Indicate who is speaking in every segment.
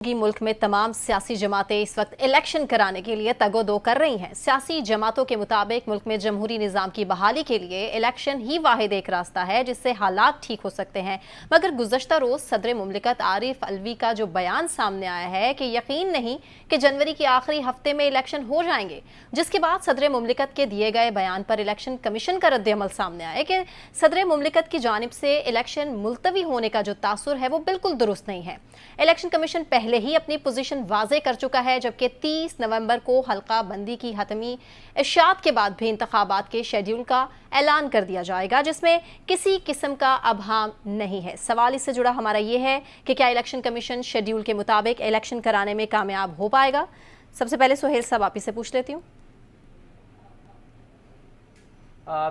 Speaker 1: की मुल्क में तमाम सियासी जमातें इस वक्त इलेक्शन कराने के लिए तगोदो कर रही हैं। सियासी जमातों के मुताबिक मुल्क में जमहूरी निज़ाम की बहाली के लिए इलेक्शन ही वाहिद एक रास्ता है जिससे हालात ठीक हो सकते हैं। मगर गुज़श्ता रोज़ सदर मुमलिकत आरिफ अलवी का जो बयान सामने आया है कि यकीन नहीं कि जनवरी के आखिरी हफ्ते में इलेक्शन हो जाएंगे, जिसके बाद सदर मुमलिकत के दिए गए बयान पर इलेक्शन कमीशन का रद्द-ए-अमल सामने आया कि सदर मुमलिकत की जानिब से इलेक्शन मुलतवी होने का जो तासुर है वो बिल्कुल दुरुस्त नहीं है। इलेक्शन कमीशन पहले ही अपनी पोजीशन वाजे कर चुका है, जबकि 30 नवंबर को हल्का बंदी की हतमी इशात के बाद भी इंतखाबात के शेड्यूल का ऐलान कर दिया जाएगा, जिसमें किसी किस्म का अबहाम नहीं है। सवाल इससे जुड़ा हमारा ये है कि क्या इलेक्शन कमीशन शेड्यूल के मुताबिक इलेक्शन कराने में कामयाब हो पाएगा। सबसे पहले सुहेल साहब आप ही से पूछ लेती हूँ।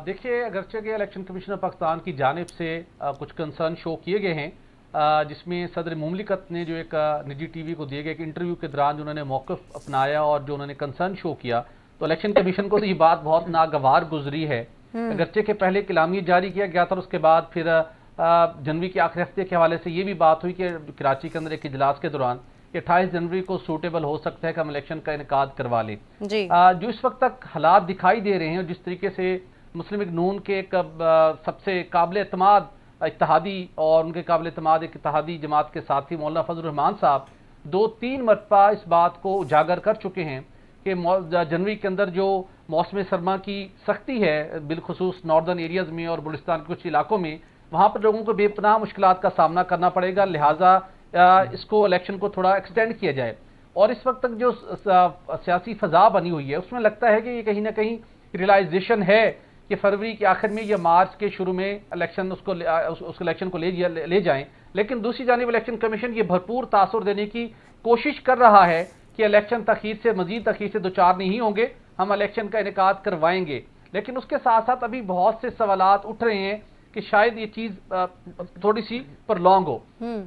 Speaker 2: देखिए, अगरचे के इलेक्शन कमीशन ऑफ पाकिस्तान की जानिब से कुछ कंसर्न शो किए गए हैं, जिसमें सदर मुमलिकत ने जो एक निजी टीवी को दिए गए एक इंटरव्यू के दौरान जो उन्होंने मौक़िफ़ अपनाया और जो उन्होंने कंसर्न शो किया, तो इलेक्शन कमीशन को तो ये बात बहुत नागवार गुजरी है। अगरचे के पहले कलामी जारी किया गया था और उसके बाद फिर जनवरी के आखिरी हफ्ते के हवाले से ये भी बात हुई कि कराची के अंदर एक इजलास के दौरान 28 जनवरी को सूटेबल हो सकता है कि हम इलेक्शन का इनेकाद करवा लें। जो इस वक्त तक हालात दिखाई दे रहे हैं और जिस तरीके से मुस्लिम लीग नून के एक सबसे काबिल एतमाद इत्तेहादी और उनके काबिल एतमाद एक इत्तेहादी जमात के साथी मौलाना फजल रहमान साहब 2-3 मरतबा इस बात को उजागर कर चुके हैं कि जनवरी के अंदर जो मौसम सरमा की सख्ती है, बिलखुसूस नॉर्दर्न एरियाज में और बलूचिस्तान के कुछ इलाकों में, वहाँ पर लोगों को बेपनाह मुश्किलात का सामना करना पड़ेगा, लिहाजा इसको इलेक्शन को थोड़ा एक्सटेंड किया जाए। और इस वक्त तक जो सियासी फजा बनी हुई है उसमें लगता है कि ये कहीं ना कहीं रियलाइजेशन है कि फरवरी के आखिर में या मार्च के शुरू में इलेक्शन उस इलेक्शन को ले जाएं। लेकिन दूसरी जानिब इलेक्शन कमीशन ये भरपूर तासुर देने की कोशिश कर रहा है कि इलेक्शन मजीद तखीर से दो चार नहीं होंगे, हम इलेक्शन का इनेकाद करवाएंगे। लेकिन उसके साथ साथ अभी बहुत से सवालात उठ रहे हैं कि शायद ये चीज थोड़ी सी प्रलॉन्ग हो।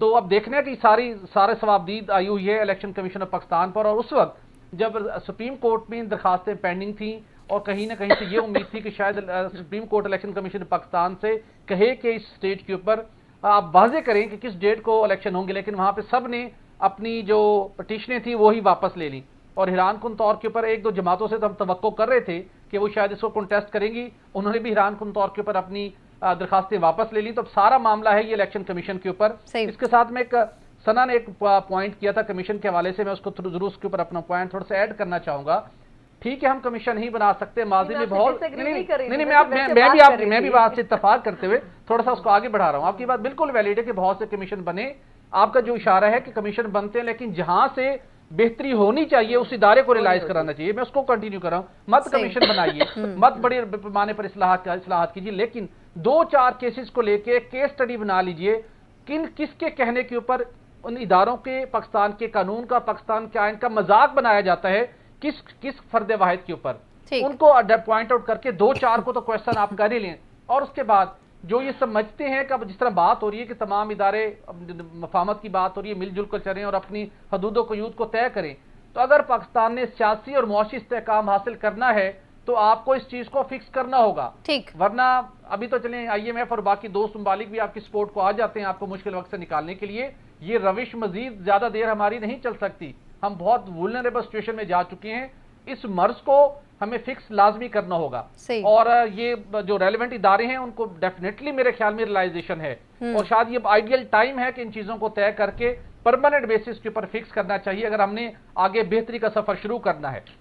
Speaker 2: तो अब देखने की सारे सवाबदीद आई हुई है इलेक्शन कमीशन ऑफ पाकिस्तान पर। और उस वक्त जब सुप्रीम कोर्ट में दरखास्तें पेंडिंग थी और कहीं ना कहीं से ये उम्मीद थी कि शायद supreme court election commission Pakistan से कहे कि इस स्टेट के ऊपर आप वाजे करें कि किस डेट को इलेक्शन होंगे, लेकिन वहां पे सब ने अपनी जो पटिशनें थी वो ही वापस ले ली। और हैरान कुन तौर के ऊपर एक दो जमातों से तो हम तवक्को कर रहे थे कि वो शायद इसको कंटेस्ट करेंगी, उन्होंने भी हैरान कुन तौर के ऊपर अपनी दरखास्तें वापस ले ली। तो अब सारा मामला है ये इलेक्शन कमीशन के ऊपर। इसके साथ में एक सना ने एक पॉइंट किया था कमीशन के हवाले से, मैं उसको जरूर उसके ऊपर अपना पॉइंट थोड़ा सा ऐड करना चाहूंगा। ठीक है, हम कमीशन नहीं बना सकते, माजी में बहुत नहीं, मैं भी बात से इत्तफाक करते हुए थोड़ा सा उसको आगे बढ़ा रहा हूं। आपकी बात बिल्कुल वैलिड है कि बहुत से कमीशन बने, आपका जो इशारा है कि कमीशन बनते हैं, लेकिन जहां से बेहतरी होनी चाहिए उस इदारे को रियलाइज कराना चाहिए। मैं उसको कंटिन्यू कर रहा हूं। मत कमीशन बनाइए, मत बड़े पैमाने पर इस्लाहात कीजिए, लेकिन 2-4 केसेस को लेके केस स्टडी बना लीजिए, किसके कहने के ऊपर उन इदारों के, पाकिस्तान के कानून का, पाकिस्तान के आइन का मजाक बनाया जाता है, किस फर्द वाहिद के ऊपर, उनको पॉइंट आउट करके 2-4 को तो क्वेश्चन आप कर ही लें। और उसके बाद जो ये समझते हैं कि अब जिस तरह बात हो रही है कि तमाम इदारे मफाहमत की बात हो रही है, मिलजुल कर चलें और अपनी हदूदों को यूद को तय करें, तो अगर पाकिस्तान ने सियासी और मुआशी इस्तेहकाम हासिल करना है तो आपको इस चीज को फिक्स करना होगा। वरना अभी तो चलें IMF और बाकी दोस्त ममालिक भी आपकी सपोर्ट को आ जाते हैं आपको मुश्किल वक्त से निकालने के लिए। ये रविश मजीद ज्यादा देर हमारी नहीं चल सकती, हम बहुत वुल्नरेबल सिचुएशन में जा चुके हैं। इस मर्ज को हमें फिक्स लाजमी करना होगा। और ये जो रेलेवेंट इदारे हैं उनको डेफिनेटली मेरे ख्याल में रियलाइजेशन है और शायद ये आइडियल टाइम है कि इन चीजों को तय करके परमानेंट बेसिस के ऊपर फिक्स करना चाहिए अगर हमने आगे बेहतरी का सफर शुरू करना है।